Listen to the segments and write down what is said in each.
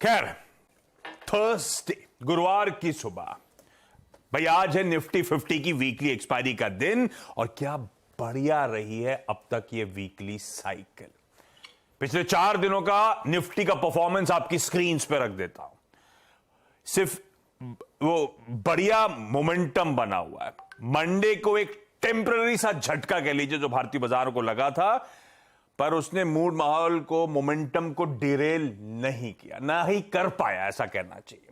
खैर, थर्सडे गुरुवार की सुबह भाई, आज है निफ्टी 50 की वीकली एक्सपायरी का दिन। और क्या बढ़िया रही है अब तक ये वीकली साइकिल। पिछले 4 दिनों का निफ्टी का परफॉर्मेंस आपकी स्क्रीन पे रख देता हूं। सिर्फ वो बढ़िया मोमेंटम बना हुआ है। मंडे को एक टेम्पररी सा झटका कह लीजिए जो भारतीय बाजारों को लगा था, पर उसने मूड माहौल को, मोमेंटम को डिरेल नहीं किया, ना ही कर पाया, ऐसा कहना चाहिए।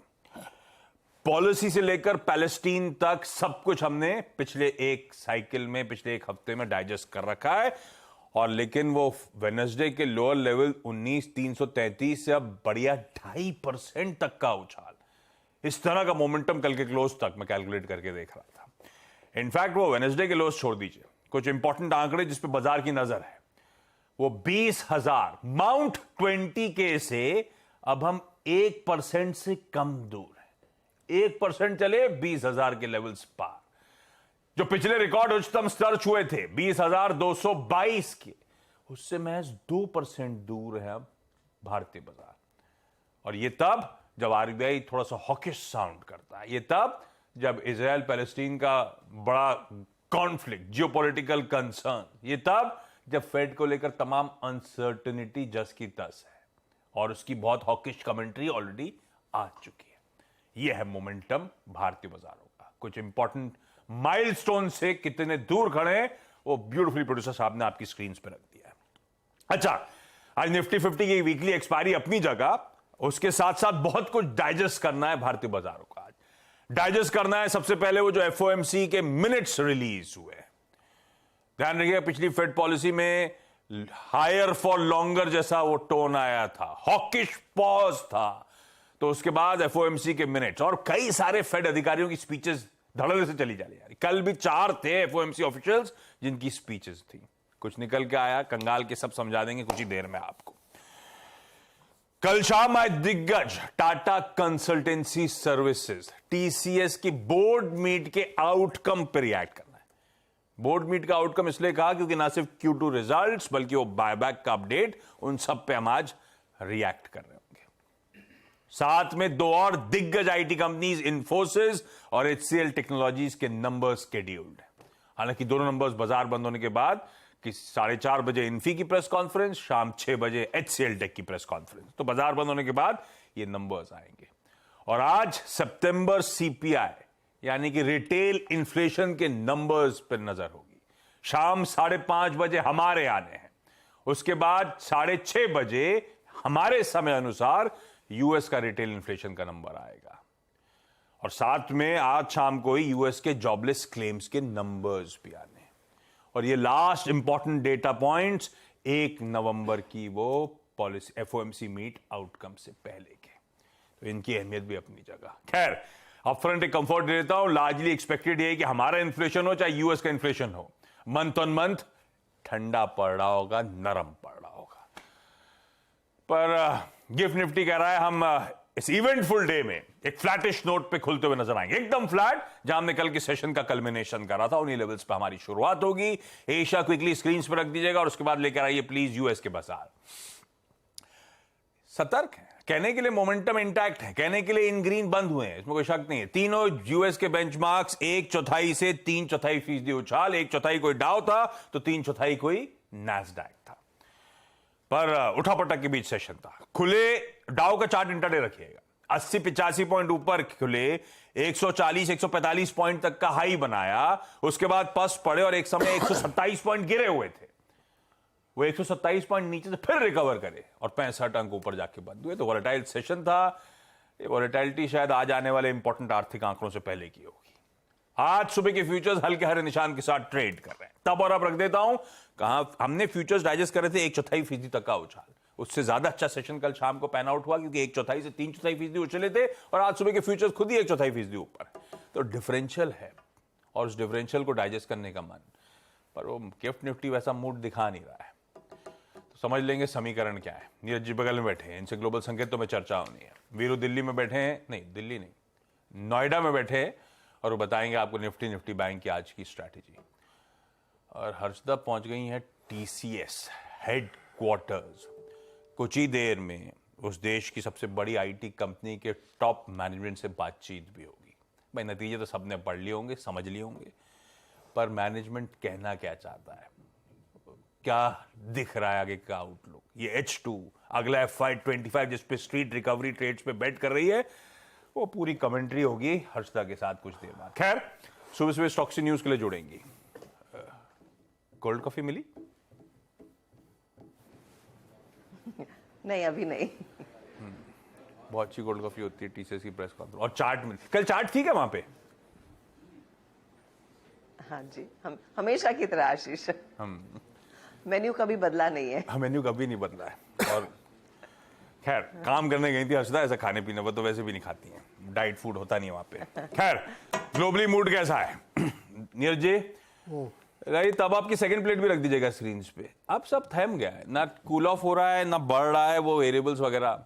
पॉलिसी से लेकर पैलेस्टीन तक सब कुछ हमने पिछले एक साइकिल में, पिछले एक हफ्ते में डाइजेस्ट कर रखा है। और लेकिन वो वेडनेसडे के लोअर लेवल 19,333 से अब बढ़िया 2.5% तक का उछाल, इस तरह का मोमेंटम कल के क्लोज तक मैं कैलकुलेट करके देख रहा था। इनफैक्ट वो वेडनेसडे के लोज छोड़ दीजिए, कुछ इंपॉर्टेंट आंकड़े जिस पे बाजार की नजर है, वो 20,000 माउंट 20K से अब हम 1% से कम दूर हैं। 1% चले 20,000 के लेवल्स पार। जो पिछले रिकॉर्ड उच्चतम स्तर छुए थे 20,222 के, उससे महज 2% दूर है अब भारतीय बाजार। और ये तब जब आरबीआई थोड़ा सा हॉकिश साउंड करता है, ये तब जब इजराइल पैलेस्टीन का बड़ा कॉन्फ्लिक्ट, जियोपॉलिटिकल कंसर्न, ये तब जब फेड को लेकर तमाम अनसर्टेनिटी जस की तस है और उसकी बहुत हॉकिश कमेंट्री ऑलरेडी आ चुकी है। यह है मोमेंटम भारतीय बाजारों का। कुछ इंपॉर्टेंट माइलस्टोन से कितने दूर खड़े हैं वो ब्यूटीफुली प्रोड्यूसर साहब ने आपकी स्क्रीन पर रख दिया है। अच्छा, आज निफ्टी 50 की वीकली एक्सपायरी अपनी जगह, उसके साथ साथ बहुत कुछ डाइजेस्ट करना है भारतीय बाजारों का। आज डाइजेस्ट करना है सबसे पहले वो जो एफओएमसी के मिनट्स रिलीज हुए। ध्यान रखिएगा, पिछली फेड पॉलिसी में हायर फॉर लॉन्गर जैसा वो टोन आया था, हॉकिश पॉज था। तो उसके बाद एफओएमसी के मिनट्स और कई सारे फेड अधिकारियों की स्पीचेस धड़ल्ले से चली जा रही है। कल भी 4 थे एफओएमसी ऑफिशियल्स जिनकी स्पीचेस थी। कुछ निकल के आया, कंगाल के सब समझा देंगे कुछ ही देर में आपको। कल शाम आए दिग्गज टाटा कंसल्टेंसी सर्विसेज टीसीएस की बोर्ड मीट के आउटकम पर रिएक्ट करना है। बोर्ड मीट का आउटकम इसलिए कहा क्योंकि ना सिर्फ Q2 रिजल्ट्स बल्कि वो बायबैक का अपडेट, उन सब पे हम आज रिएक्ट कर रहे होंगे। साथ में 2 और दिग्गज आईटी कंपनीज इंफोसिस और एचसीएल टेक्नोलॉजीज के नंबर्स शेड्यूल्ड है। हालांकि दोनों नंबर्स बाजार बंद होने के बाद कि 4:30 बजे इन्फी की प्रेस कॉन्फ्रेंस, शाम 6 बजे एचसीएल टेक की प्रेस कॉन्फ्रेंस, तो बाजार बंद होने के बाद ये नंबर्स आएंगे। और आज सितंबर सीपीआई यानी कि रिटेल इन्फ्लेशन के नंबर्स पर नजर होगी। शाम 5:30 बजे हमारे आने हैं। उसके बाद 6:30 बजे हमारे समय अनुसार यूएस का रिटेल इन्फ्लेशन का नंबर आएगा। और साथ में आज शाम को ही यूएस के जॉबलेस क्लेम्स के नंबर्स भी आने हैं। और ये लास्ट इंपॉर्टेंट डेटा पॉइंट्स 1 नवंबर की वो पॉलिसी एफओएमसी मीट आउटकम से पहले के, तो इनकी अहमियत भी अपनी जगह। खैर, अपफ्रंट एक कंफर्ट दे देता हूं, लार्जली एक्सपेक्टेड है कि हमारा इन्फ्लेशन हो चाहे यूएस का इन्फ्लेशन हो, मंथ ऑन मंथ ठंडा पड़ रहा होगा, नरम पड़ रहा होगा। पर गिफ्ट निफ्टी कह रहा है हम इस इवेंटफुल डे में एक फ्लैटिश नोट पे खुलते हुए नजर आएंगे, एकदम फ्लैट, जहां हमने कल के सेशन का कल्मिनेशन करा था, उन्हीं लेवल्स पे हमारी शुरुआत होगी। एशिया क्विकली स्क्रीन पर रख दीजिएगा और उसके बाद लेकर आइए प्लीज यूएस के बाजार। सतर्क है, कहने के लिए मोमेंटम इंटैक्ट है, कहने के लिए इन ग्रीन बंद हुए हैं, इसमें कोई शक नहीं है। तीनों यूएस के बेंचमार्क्स 1/4 से 3/4% उछाल, 1/4 कोई डाउ था तो 3/4 कोई नैस्डैक था। पर उठापटक के बीच सेशन था। खुले डाउ का चार्ट इंटरडे रखिएगा, 80-85 पॉइंट ऊपर खुले, 140-145 पॉइंट तक का हाई बनाया, उसके बाद पस पड़े और एक समय 127 पॉइंट गिरे हुए थे। वो 127 पॉइंट नीचे से फिर रिकवर करे और 65 अंक ऊपर जाके बंद हुए। तो वॉलेटाइल सेशन था। ये वॉलेटाइलिटी शायद आज आने वाले इंपॉर्टेंट आर्थिक आंकड़ों से पहले की होगी। आज सुबह के फ्यूचर्स हल्के हरे निशान के साथ ट्रेड कर रहे हैं। तब और अब रख देता हूं, कहां हमने फ्यूचर्स डाइजेस्ट करे थे 1/4% तक का उछाल। उससे ज्यादा अच्छा सेशन कल शाम को पैन आउट हुआ क्योंकि 1/4 से 3/4% उछले थे और आज सुबह के फ्यूचर्स खुद ही 1/4% ऊपर। तो डिफरेंशियल है और उस डिफरेंशियल को डाइजेस्ट करने का मन, पर वो गिफ्ट निफ्टी वैसा मूड दिखा नहीं रहा है। तो समझ लेंगे समीकरण क्या है। नीरज जी बगल में बैठे हैं, इनसे ग्लोबल संकेतों में चर्चा होनी है। वीरू दिल्ली में बैठे हैं, नहीं दिल्ली नहीं, नोएडा में बैठे हैं और वो बताएंगे आपको निफ्टी बैंक की आज की स्ट्रैटेजी। और हर्षदा पहुंच गई है टीसीएस हेडक्वार्टर्स। कुछ ही देर में उस देश की सबसे बड़ी आईटी कंपनी के टॉप मैनेजमेंट से बातचीत भी होगी। भाई नतीजे तो सबने पढ़ लिए होंगे, समझ लिए होंगे, पर मैनेजमेंट कहना क्या चाहता है, क्या दिख रहा है आगे का आउटलुक, ये H2 अगला FY25 जिस पे स्ट्रीट रिकवरी ट्रेड्स पे बेट कर रही है, वो पूरी कमेंट्री होगी हर्षदा के साथ कुछ देर बाद। खैर, सुबह सुबह स्टॉक्स न्यूज के लिए जुड़ेंगी। कोल्ड कॉफी मिली? नहीं, अभी नहीं। बहुत अच्छी कोल्ड कॉफी होती है टीसीएस की प्रेस कॉन्फ्रेंस। और चाट मिली? कल चाट थी क्या वहां पे? हाँ जी, हम हमेशा की तरह आशीष, मेन्यू कभी बदला नहीं है। मेन्यू कभी नहीं बदला है। और खैर, काम करने गई थी हर्षदा, ऐसा खाने पीने वो तो वैसे भी नहीं खाती हैं, डाइट फूड होता नहीं वहां पे। खैर, ग्लोबली मूड कैसा है? नीरज जी, राइट, तब आपकी सेकंड प्लेट भी रख दीजिएगा स्क्रीन पे। अब सब थम गया है, ना कूल ऑफ हो रहा है, ना बढ़ रहा है वो वेरिएबल्स वगैरह।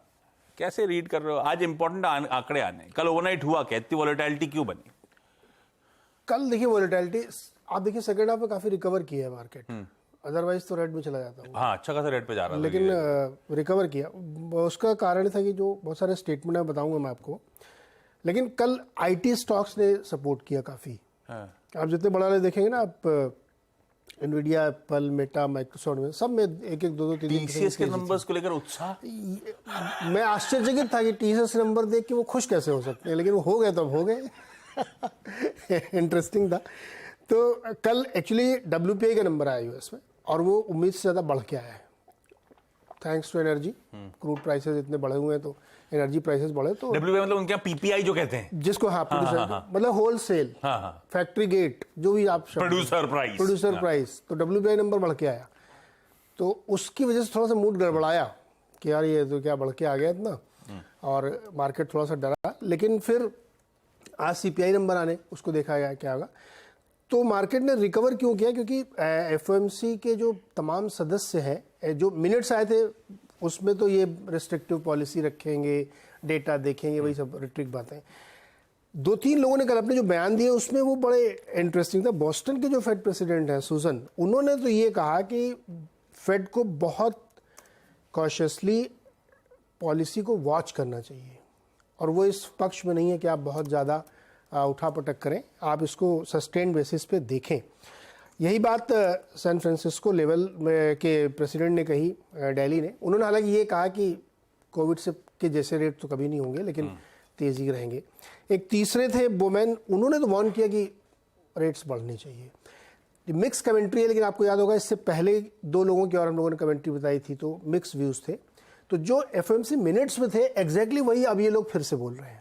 कैसे रीड कर रहे हो? आज इंपॉर्टेंट आंकड़े आने, कल ओवरनाइट हुआ क्या, इतनी वॉलेटिलिटी क्यों बनी? कल देखिए वॉलेटिलिटी, आप देखिए सेकंड हाफ में काफी रिकवर किया है मार्केट, अदरवाइज तो रेड में चला जाता है। हाँ, अच्छा खासा रेट पे जा रहा था, लेकिन रिकवर किया। उसका कारण था कि जो बहुत सारे स्टेटमेंट है बताऊंगा मैं आपको, लेकिन कल आईटी स्टॉक्स ने सपोर्ट किया काफी। आप जितने बड़ा वाले देखेंगे ना, आप एनवीडिया, एप्पल, मेटा, माइक्रोसॉफ्ट में सब में एक एक दो दो तीन टीसीएस के नंबर्स को लेकर उत्साह। मैं आश्चर्यचकित था कि टीसीएस नंबर देख के वो खुश कैसे हो सकते हैं, लेकिन वो हो गए तो अब हो गए। इंटरेस्टिंग था। तो कल एक्चुअली WPI का नंबर आया यूएस में, और वो उम्मीद से ज़्यादा बढ़ के आया है, thanks to energy. Crude prices इतने बढ़े हुए हैं तो एनर्जी प्राइसेस बढ़े तो WPI मतलब उनके यहाँ PPI जो कहते हैं, जिसको मतलब होल सेल, फैक्ट्री गेट, जो भी आप प्रोड्यूसर प्राइस, तो WPI नंबर बढ़ के आया। तो उसकी वजह से थोड़ा सा मूड गड़बड़ाया कि यार ये तो क्या बढ़ के आ गया इतना, और मार्केट थोड़ा सा डरा। लेकिन फिर आज CPI नंबर आने, उसको देखा गया क्या होगा। तो मार्केट ने रिकवर क्यों किया? क्योंकि FOMC के जो तमाम सदस्य हैं, जो मिनट्स आए थे उसमें तो ये रिस्ट्रिक्टिव पॉलिसी रखेंगे, डेटा देखेंगे, वही सब रिट्रिक बातें। दो तीन लोगों ने कल अपने जो बयान दिए उसमें वो बड़े इंटरेस्टिंग था। बोस्टन के जो फेड प्रेसिडेंट हैं सुजन, उन्होंने तो ये कहा कि फेड को बहुत कॉशियसली पॉलिसी को वॉच करना चाहिए, और वो इस पक्ष में नहीं है कि आप बहुत ज़्यादा उठापटक करें, आप इसको सस्टेन बेसिस पे देखें। यही बात सैन फ्रांसिस्को लेवल में के प्रेसिडेंट ने कही, दिल्ली ने। उन्होंने हालांकि ये कहा कि कोविड से के जैसे रेट तो कभी नहीं होंगे, लेकिन तेज़ी रहेंगे। एक तीसरे थे बोमैन, उन्होंने तो वार्न किया कि रेट्स बढ़ने चाहिए। मिक्स कमेंट्री है, लेकिन आपको याद होगा इससे पहले दो लोगों की और हम लोगों ने कमेंट्री बताई थी तो मिक्स व्यूज़ थे। तो जो FOMC मिनट्स में थे एग्जैक्टली वही अब ये लोग फिर से बोल रहे हैं।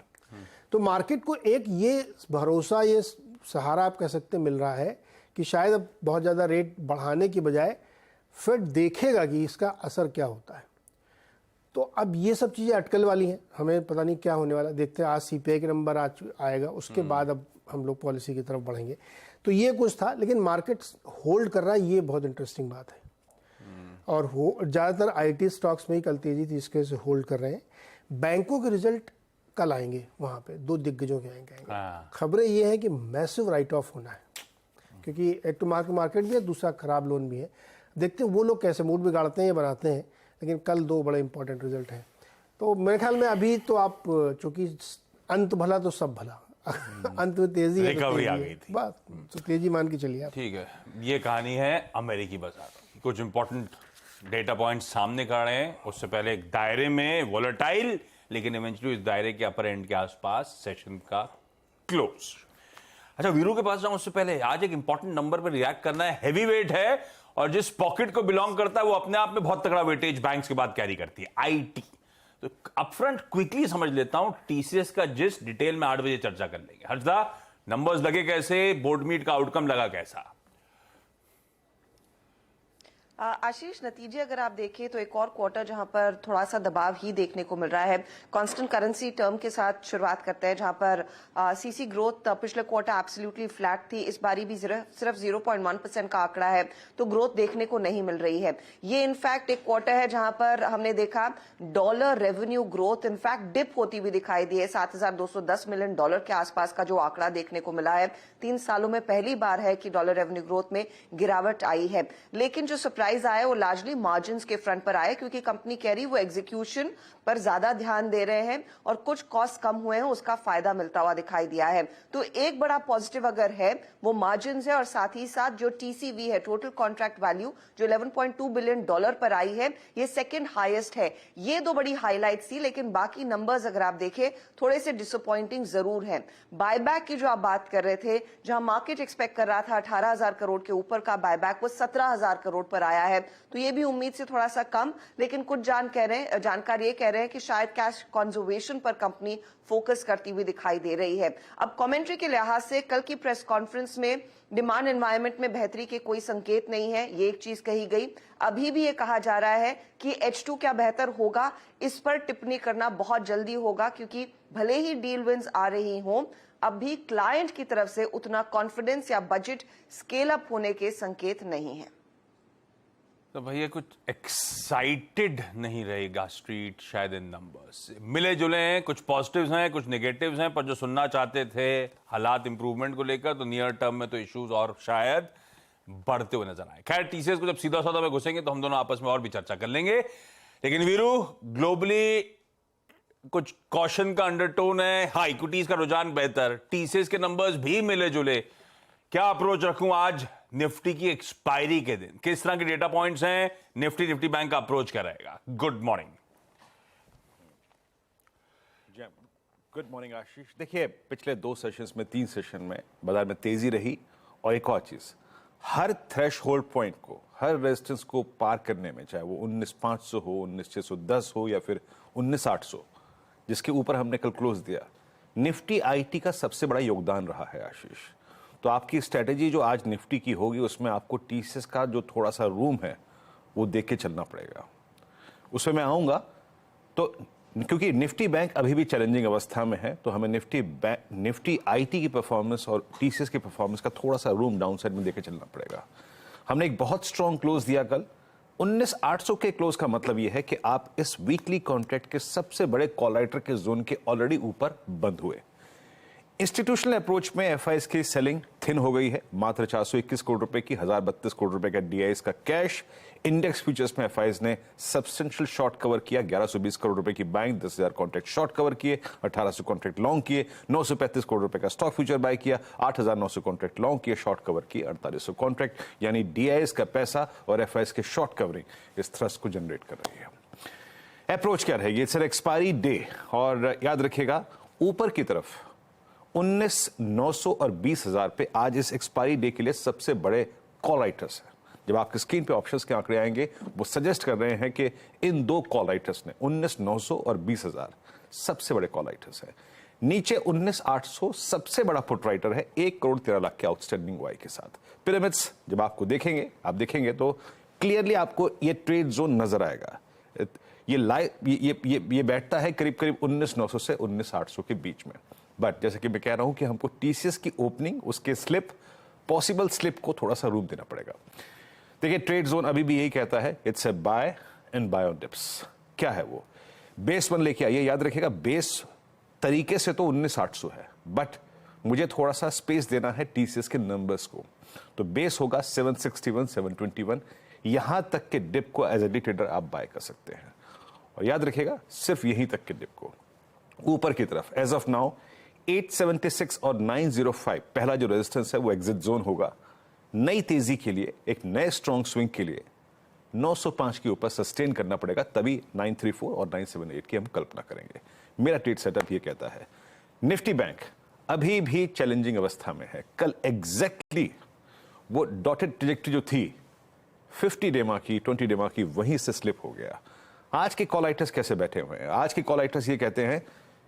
तो मार्केट को एक ये भरोसा, ये सहारा आप कह सकते मिल रहा है कि शायद अब बहुत ज़्यादा रेट बढ़ाने की बजाय फेड देखेगा कि इसका असर क्या होता है। तो अब ये सब चीज़ें अटकल वाली हैं, हमें पता नहीं क्या होने वाला। देखते हैं, आज CPI के नंबर आज आएगा, उसके बाद अब हम लोग पॉलिसी की तरफ बढ़ेंगे। तो ये कुछ था, लेकिन मार्केट होल्ड कर रहा है, ये बहुत इंटरेस्टिंग बात है। और ज़्यादातर IT स्टॉक्स में ही कल तेजी थी, इसके से होल्ड कर रहे हैं। बैंकों के रिजल्ट कल आएंगे, वहाँ पे दो दिग्गजों के आएंगे। खबरें ये हैं कि मैसिव राइट ऑफ होना है, क्योंकि एक तो मार्केट भी है, दूसरा खराब लोन भी है। देखते हैं वो लोग कैसे मूड बिगाड़ते हैं या बनाते हैं, लेकिन कल दो बड़े इंपॉर्टेंट रिजल्ट हैं। तो मेरे ख्याल में अभी तो आप, चूंकि अंत भला तो सब भला, अंत में तेजी रिकवरी आ गई थी, बस तो तेजी मान के चलिए आप। ठीक है, ये कहानी है अमेरिकी बाजार। कुछ इंपॉर्टेंट डेटा पॉइंट्स सामने खा रहे हैं, उससे पहले एक दायरे में वोलेटाइल, लेकिन इवेंचुअली इस दायरे के अपर एंड के आसपास सेशन का क्लोज। अच्छा, वीरू के पास जाऊं उससे पहले आज एक इंपॉर्टेंट नंबर पर रिएक्ट करना है। हैवी वेट है और जिस पॉकेट को बिलोंग करता है वो अपने आप में बहुत तगड़ा वेटेज बैंक्स के बाद कैरी करती है, IT। तो अपफ्रंट क्विकली समझ लेता हूं TCS का, जिस डिटेल में 8 बजे चर्चा कर लेंगे। हर्षदा, नंबर्स लगे कैसे, बोर्ड मीट का आउटकम लगा कैसा? आशीष, नतीजे अगर आप देखें तो एक और क्वार्टर जहां पर थोड़ा सा दबाव ही देखने को मिल रहा है। कांस्टेंट करेंसी टर्म के साथ शुरुआत करते हैं, जहां पर CC ग्रोथ पिछले क्वार्टर एब्सोल्युटली फ्लैट थी, इस बारी भी सिर्फ 0.1% का आंकड़ा है, तो ग्रोथ देखने को नहीं मिल रही है। ये इनफैक्ट एक क्वार्टर है जहां पर हमने देखा dollar revenue growth in fact dip होती हुई दिखाई दी है। $7,210 मिलियन के आसपास का जो आंकड़ा देखने को मिला है, 3 सालों में पहली बार है कि डॉलर रेवेन्यू ग्रोथ में गिरावट आई है। लेकिन जो सरप्राइज सरप्राइज आया वो लार्जली मार्जिन्स के फ्रंट पर आया, क्योंकि कंपनी कह रही वो एग्जीक्यूशन पर ज्यादा ध्यान दे रहे हैं और कुछ कॉस्ट कम हुए हैं, उसका फायदा मिलता हुआ दिखाई दिया है। तो एक बड़ा पॉजिटिव अगर है वो मार्जिन्स है, और साथ ही साथ जो टीसीवी है, टोटल कॉन्ट्रैक्ट वैल्यू, जो $11.2 बिलियन पर आई है, ये सेकंड हाईएस्ट है। ये दो बड़ी हाईलाइट्स थी, लेकिन बाकी नंबर्स अगर आप देखें थोड़े से डिसअपॉइंटिंग जरूर हैं। बायबैक की जो आप बात कर रहे थे, जहां मार्केट एक्सपेक्ट कर रहा था 18,000 करोड़ के ऊपर का बायबैक, वो 17,000 करोड़ पर आया है। तो ये भी उम्मीद से थोड़ा सा कम, लेकिन कुछ जानकार ये कह रहे हैं कि शायद कैश कंजर्वेशन पर कंपनी फोकस करती हुई दिखाई दे रही है। अब कमेंट्री के लिहाज से कल की प्रेस कॉन्फ्रेंस में डिमांड एनवायरनमेंट में बेहतरी के कोई संकेत नहीं है, ये एक चीज कही गई। अभी भी ये कहा जा रहा है कि H2 क्या बेहतर होगा, इस पर टिप्पणी करना बहुत जल्दी होगा, क्योंकि भले ही डील विंस आ रही हों, अब भी क्लाइंट की तरफ से उतना कॉन्फिडेंस या बजट स्केल अप होने के संकेत नहीं है। तो भैया कुछ एक्साइटेड नहीं रहेगा स्ट्रीट शायद इन नंबर्स से। मिले जुले हैं, कुछ पॉजिटिव्स हैं, कुछ नेगेटिव्स हैं, पर जो सुनना चाहते थे हालात इंप्रूवमेंट को लेकर, तो नियर टर्म में तो इश्यूज और शायद बढ़ते हुए नजर आए। खैर, टीसीएस को जब सीधा साधा में घुसेंगे तो हम दोनों आपस में और भी चर्चा कर लेंगे। लेकिन वीरू, ग्लोबली कुछ कॉशन का अंडरटोन है, हाँ इक्विटीज का रुझान बेहतर, टीसीएस के नंबर्स भी मिले जुले। क्या अप्रोच रखूं आज निफ्टी की एक्सपायरी के दिन? किस तरह के डेटा पॉइंट्स हैं? निफ्टी बैंक का अप्रोच क्या रहेगा? Good morning. गुड मॉर्निंग आशीष। देखिए, पिछले 2 सेशंस में, 3 सेशन में बाजार में तेजी रही, और एक और चीज, हर थ्रेशहोल्ड पॉइंट को, हर रेजिस्टेंस को पार करने में, चाहे वो 19,500 हो, 19,610 हो या फिर 19,800, जिसके ऊपर हमने कल क्लोज दिया, निफ्टी आईटी का सबसे बड़ा योगदान रहा है आशीष। तो आपकी स्ट्रेटेजी जो आज निफ्टी की होगी, उसमें आपको टीसीएस का जो थोड़ा सा रूम है वो देख के चलना पड़ेगा। उसमें मैं आऊंगा, तो क्योंकि निफ्टी बैंक अभी भी चैलेंजिंग अवस्था में है, तो हमें निफ्टी आईटी की परफॉर्मेंस और टीसीएस की परफॉर्मेंस का थोड़ा सा रूम डाउन साइड में देके चलना पड़ेगा। हमने एक बहुत स्ट्रॉन्ग क्लोज दिया कल। 19,800 के क्लोज का मतलब यह है कि आप इस वीकली कॉन्ट्रैक्ट के सबसे बड़े कॉल राइटर के जोन के ऑलरेडी ऊपर बंद हुए। इंस्टीट्यूशनल अप्रोच में एफआईएस की सेलिंग थिन हो गई है, मात्र 421 करोड़ रुपए की, 1032 करोड़ रुपए का डीआईएस का कैश। इंडेक्स फ्यूचर्स में एफआईएस ने सब्सटेंशियल शॉर्ट कवर किया, 1120 करोड़ रुपए की बाइंग, 10,000 कॉन्ट्रैक्ट शॉर्ट कवर किए, 1800 कॉन्ट्रैक्ट लॉन्ग किए, 935 करोड़ रुपए का स्टॉक फ्यूचर बाय किया, 8,900 कॉन्ट्रैक्ट लॉन्ग किए, शॉर्ट कवर किए 4800 कॉन्ट्रैक्ट। यानी डीआईएस का पैसा और एफआईएस के शॉर्ट कवरिंग इस थ्रस्ट को जनरेट कर रही है। अप्रोच क्या रहेगी? इट्स एन एक्सपायरी डे, और याद रखिएगा ऊपर की तरफ 19,900 और 20,000 पे आज इस एक्सपायरी डे के लिए सबसे बड़े कॉल राइटर्स हैं। जब आपके स्क्रीन पे ऑप्शंस के आंकड़े आएंगे, वो सजेस्ट कर रहे हैं कि इन 2 कॉल राइटर्स ने 19,900 और 20,000 सबसे बड़े कॉल राइटर्स हैं। नीचे 19,800 सबसे बड़ा पुट राइटर है, 1 करोड़ 13 लाख के आउटस्टैंडिंग वाई के साथ। पिरामिड्स जब आपको देखेंगे तो क्लियरली आपको ये ट्रेड जोन नजर आएगा। ये बैठता है करीब करीब 19,900 से 19,800 के बीच में। बट जैसे कि मैं कह रहा हूं कि हमको टीसीएस की ओपनिंग, उसके स्लिप, पॉसिबल स्लिप को थोड़ा सा रूम देना पड़ेगा। देखिए, ट्रेड जोन अभी भी यही कहता है, it's a buy and buy on dips. क्या है वो? बेस 1 लेके आइए। याद रखिएगा, बेस तरीके से तो 19,800 है, बट मुझे थोड़ा सा स्पेस देना है टीसीएस के नंबर्स को। तो बेस होगा 761, 721। यहां तक के डिप को एज ए ट्रेडर आप बाय कर सकते हैं, और याद रखिएगा सिर्फ यहीं तक के डिप को। ऊपर की तरफ एज ऑफ नाउ 876 और 905 पहला जो रेजिस्टेंस है वो एग्जिट जोन होगा। नई तेजी के लिए, एक नए स्ट्रॉन्ग स्विंग के लिए 905 के ऊपर सस्टेन करना पड़ेगा, तभी 934 और 978 की हम कल्पना करेंगे। मेरा ट्रेड सेटअप ये कहता है। निफ्टी बैंक अभी भी चैलेंजिंग अवस्था में है। कल एग्जैक्टली वो डॉटेड ट्रेजेक्टरी जो थी 50 डेमा की, 20 डेमा की, वहीं से स्लिप हो गया। आज के कॉल राइटर्स कैसे बैठे हुए हैं? आज के कॉल राइटर्स ये कहते हैं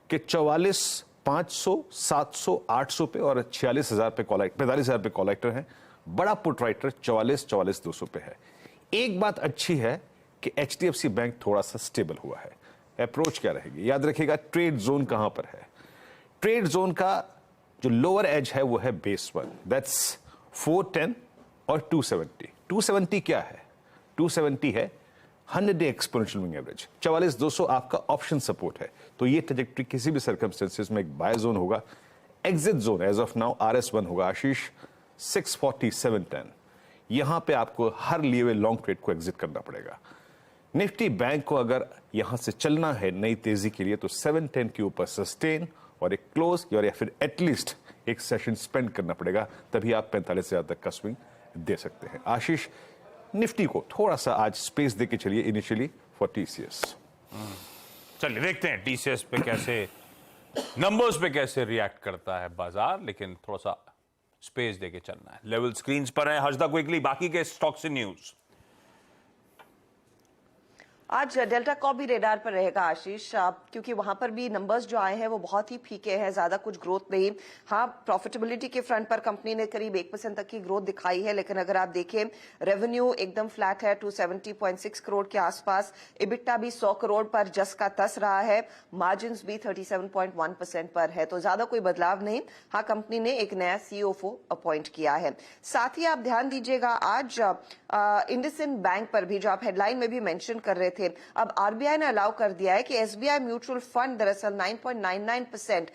कि 44,500, 700, 800 पे और 46,000 पे 45,000 पे कॉल राइटर हैं। बड़ा पुट राइटर 44,200 पे है। एक बात अच्छी है कि एचडीएफसी बैंक थोड़ा सा स्टेबल हुआ है। अप्रोच क्या रहेगी? याद रखिएगा, ट्रेड जोन कहां पर है? ट्रेड जोन का जो लोअर एज है वो है बेस 1, दैट्स 410 और 270। 270 क्या है? 270 है 100 डे एक्सपोनेंशियल मूविंग एवरेज। 44,200 आपका ऑप्शन सपोर्ट है। तो ये ट्रैजेक्टरी किसी भी सर्कमस्टेंसेस में एक बाय जोन होगा। Exit zone as of now RS1 होगा आशीष 640, 710। यहां पे आपको हर लिए हुए लॉन्ग ट्रेड को एग्जिट करना पड़ेगा। निफ्टी बैंक को अगर यहां से चलना है नई तेजी के लिए तो 710 के ऊपर सस्टेन और एक क्लोज और या फिर एटलीस्ट एक सेशन स्पेंड करना पड़ेगा, तभी आप 45,000 तक का स्विंग दे सकते हैं। आशीष, निफ्टी को थोड़ा सा आज स्पेस देके चलिए इनिशियली फॉर टीसीएस। चलिए देखते हैं टीसीएस पे कैसे, नंबर्स पे कैसे रिएक्ट करता है बाजार, लेकिन थोड़ा सा स्पेस देके चलना है। लेवल स्क्रीन्स पर है। हर्षदा क्विकली बाकी के स्टॉक से न्यूज। आज डेल्टा कॉप भी रेडार पर रहेगा आशीष, क्योंकि वहां पर भी नंबर्स जो आए हैं वो बहुत ही फीके हैं, ज्यादा कुछ ग्रोथ नहीं। हाँ, प्रॉफिटेबिलिटी के फ्रंट पर कंपनी ने करीब 1% तक की ग्रोथ दिखाई है, लेकिन अगर आप देखें रेवेन्यू एकदम फ्लैट है 270.6 करोड़ के आसपास, इबिट्टा भी 100 करोड़ पर जस का तस रहा है, मार्जिन भी 37.1% पर है, तो ज्यादा कोई बदलाव नहीं। हाँ, कंपनी ने एक नया सीओओ अपॉइंट किया है। साथ ही आप ध्यान दीजिएगा आज इंडसइंड बैंक पर भी, जो आप हेडलाइन में भी मेंशन कर रहे थे, अब आरबीआई ने अलाउ कर दिया है कि एसबीआई म्यूचुअल फंड दरअसल 9.99%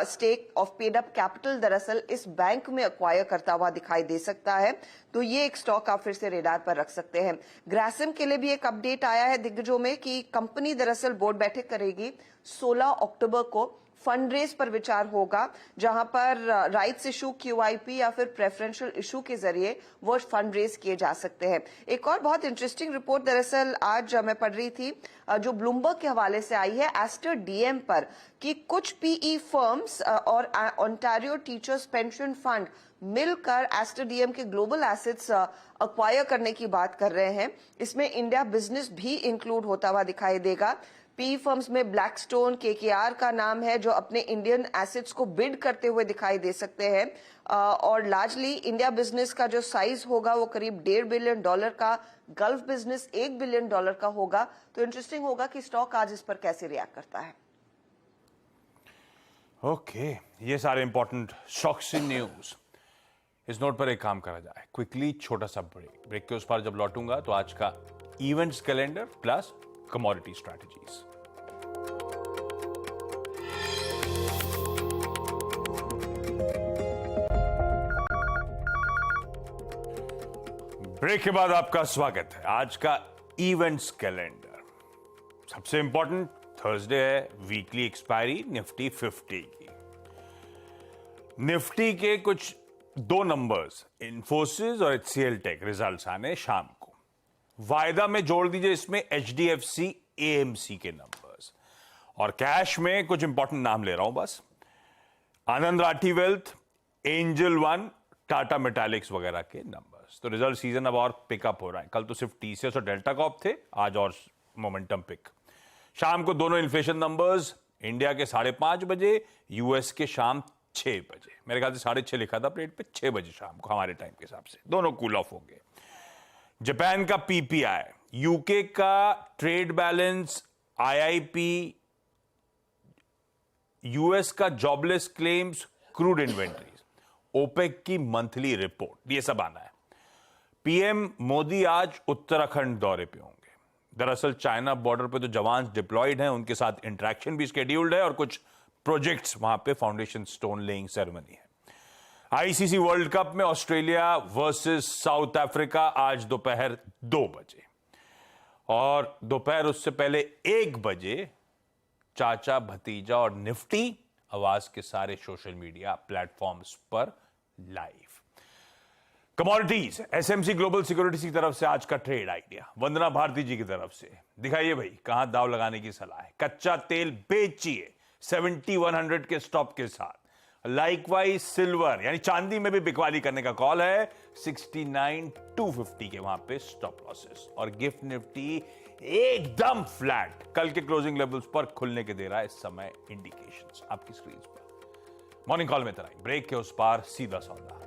stake of paid up capital दरअसल इस बैंक में एक्वायर करता हुआ दिखाई दे सकता है, तो ये एक स्टॉक आप फिर से रेडार पर रख सकते हैं। ग्रासिम के लिए भी एक अपडेट आया है दिग्गजों में कि कंपनी दरअसल बोर्ड बैठक करेगी 16 अक्टूबर को, फंड रेज पर विचार होगा, जहां पर राइट्स इशू, क्यूआईपी या फिर प्रेफरेंशियल इशू के जरिए वो फंड रेज किए जा सकते हैं। एक और बहुत इंटरेस्टिंग रिपोर्ट दरअसल आज मैं पढ़ रही थी, जो ब्लूमबर्ग के हवाले से आई है एस्टर डीएम पर, कि कुछ पीई फर्म्स और ओंटारियो टीचर्स पेंशन फंड मिलकर एस्टर डीएम के ग्लोबल एसेट्स अक्वायर करने की बात कर रहे हैं। इसमें इंडिया बिजनेस भी इंक्लूड होता हुआ दिखाई देगा। पी फर्म्स में ब्लैकस्टोन, केकेआर का नाम है, जो अपने इंडियन एसेट्स को बिड करते हुए दिखाई दे सकते हैं, और लार्जली इंडिया बिजनेस का जो साइज होगा वो करीब $1.5 बिलियन का, गल्फ बिजनेस $1 बिलियन का होगा। तो इंटरेस्टिंग होगा कि स्टॉक आज इस पर कैसे रिएक्ट करता है। ओके, ये सारे इंपॉर्टेंट स्टॉक्स इन न्यूज। इस नोट पर एक काम करा जाए, क्विकली छोटा सा ब्रेक के उस पर जब लौटूंगा तो आज का events calendar plus commodity strategies. Break के बाद आपका स्वागत है। आज का इवेंट्स कैलेंडर, सबसे इंपॉर्टेंट थर्सडे है, वीकली एक्सपायरी निफ्टी 50 की। निफ्टी के कुछ दो नंबर्स, इन्फोसिस और एचसीएल टेक रिजल्ट्स आने शाम को। वायदा में जोड़ दीजिए इसमें एचडीएफसी एएमसी के नंबर्स, और कैश में कुछ इंपॉर्टेंट नाम ले रहा हूं बस, Anand Rathi wealth, Angel One, Tata Metaliks वगैरह के नंबर्स। तो रिजल्ट सीजन अब और पिकअप हो रहा है। कल तो सिर्फ टीसीएस और डेल्टा कॉप थे, आज और मोमेंटम पिक। शाम को दोनों इन्फ्लेशन नंबर्स, इंडिया के 5:30 बजे, यूएस के शाम 6 बजे। मेरे ख्याल से 6:30 लिखा था प्लेट पे, 6 बजे शाम को हमारे टाइम के हिसाब से दोनों कूल ऑफ होंगे। जापान का पीपीआई, यूके का ट्रेड बैलेंस, आईआईपी, यूएस का jobless claims, crude inventories, OPEC की मंथली रिपोर्ट, ये सब आना है। पीएम मोदी आज उत्तराखंड दौरे पे होंगे। दरअसल चाइना बॉर्डर पे तो जवान डिप्लॉयड हैं, उनके साथ इंटरेक्शन भी शेड्यूल्ड है और कुछ प्रोजेक्ट्स वहां पे फाउंडेशन स्टोन लेइंग सेरेमनी है। आईसीसी वर्ल्ड कप में ऑस्ट्रेलिया वर्सेस साउथ अफ्रीका आज दोपहर 2 बजे, और दोपहर उससे पहले 1 बजे चाचा भतीजा और निफ्टी आवाज के सारे सोशल मीडिया प्लेटफॉर्म्स पर live. Commodities, SMC global securities की तरफ से आज का ट्रेड आइडिया, वंदना भारती जी की तरफ से, दिखाइए भाई कहां दाव लगाने की सलाह है। कच्चा तेल बेचिए 7100 के स्टॉप के साथ। लाइकवाइज सिल्वर यानी चांदी में भी बिकवाली करने का कॉल है, 69,250 के वहां पे स्टॉप लॉसेस। और गिफ्ट निफ्टी एकदम फ्लैट, कल के क्लोजिंग लेवल्स पर खुलने के दे रहा है इस समय इंडिकेशंस आपकी स्क्रीन पर। मॉर्निंग कॉल में तरह ब्रेक के उस पार सीधा सौदा।